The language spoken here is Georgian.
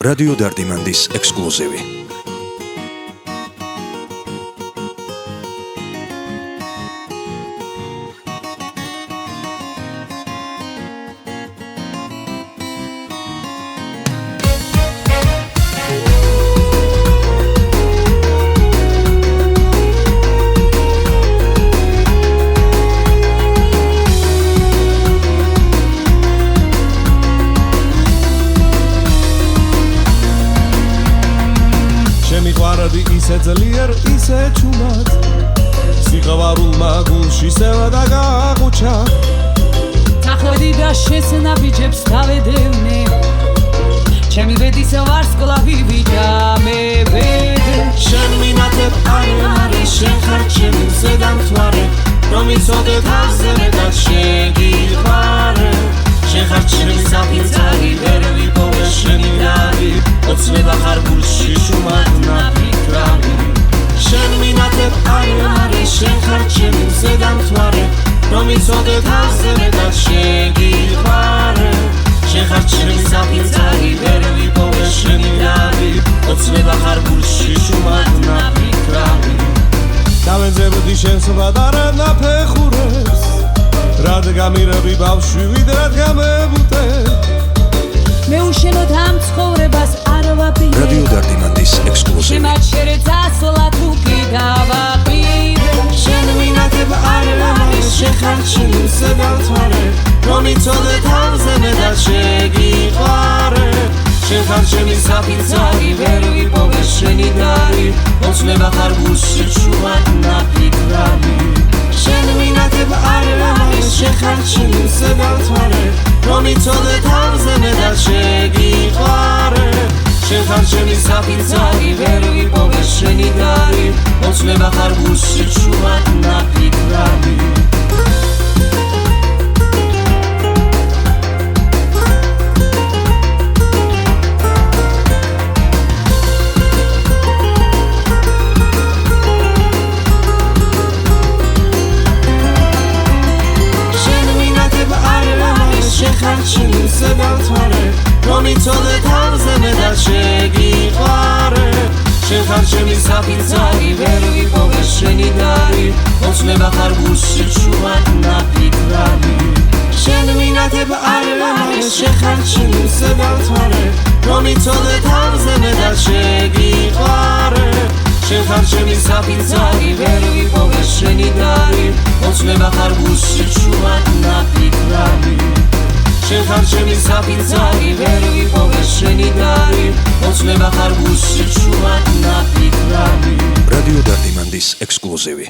რადიო დარდიმანდის ექსკლუზივი. მიყვარდი ისე ძლიერ, ისე ჩუმად სიყვარულმა გულში სევა დაგაყუჩა წახვედი და შესნაბიჯებს გავედევნე ჩემი ბედის ვარსკვლავი ვიჯამე ბედე შენ მინათებ არის შენ ხარ ჩემი ზედამთვარე რომ იცოდე თავზე მე და შეგიყვარე შენ ხარ ჩემი საფიცარი ვერ ვიპოვე შენი რარი ოცნება ხარ გულში შუმად ნაფიქრალი შენ მინათებ არის შენ ხარ ჩემი ზედამთვარე რომ იცოდე თავზე მე და შეგიყვარე შენ ხარ ჩემი საფიცარი ვერ ვიპოვე შენი რარი ოცნება ხარ გულში შუმად ნაფიქრალი დავენძებდი შენს ბადარა ნაფეხურებს რადგან მირები ბავშვი ვიდრად გამებუტე მე უშენოდ ამ ცხოვრებას არ ვაპირებ რადიო დარდიმანდის ექსკლუზივი. შემაჩერე წასვლა თუ კი დავაყიდე შენ მინათებ არის შენ ხარ ჩემი ზედამთვარე რომ იცოდე თავზე მე და შეგიყვარე შენ ხარ ჩემი საფიცარი ვერ ვიპოვე შენი დარი ოცნება ხარ გულში შუმად ნაფიქრალი შენ მინათებ არის შენ ხარ ჩემი ზედამთვარე რომ იცოდე თავზე მე და შეგიყვარე შენ ხარ ჩემი საფიცარი ვერ ვიპოვე შენი დარი ოცნება ხარ გულში შუმად ნაფიქრალი ჩემი ზედამთვარე რომ იცოდე თავზე მე და შეგიყვარე შენ ხარ ჩემი საფიცარი ვერ ვიპოვე შენი დარი ოცნება ხარ გულში შუმად ნაფიქრალი შენ მინათებ არის შენ ხარ ჩემი ზედამთვარე რომ იცოდე თავზე მე და შეგიყვარე შენ ხარ ჩემი საფიცარი ვერ ვიპოვე შენი დარი ოცნება ხარ გულში შუმად ნაფიქრალი შენ ხარ ჩემი საფიცარი ვერ ვიპოვე შენი დარი ოცნება ხარ გულში შუმად ნაფიქრალი რადიო დარდიმანდის ექსკლუზივი.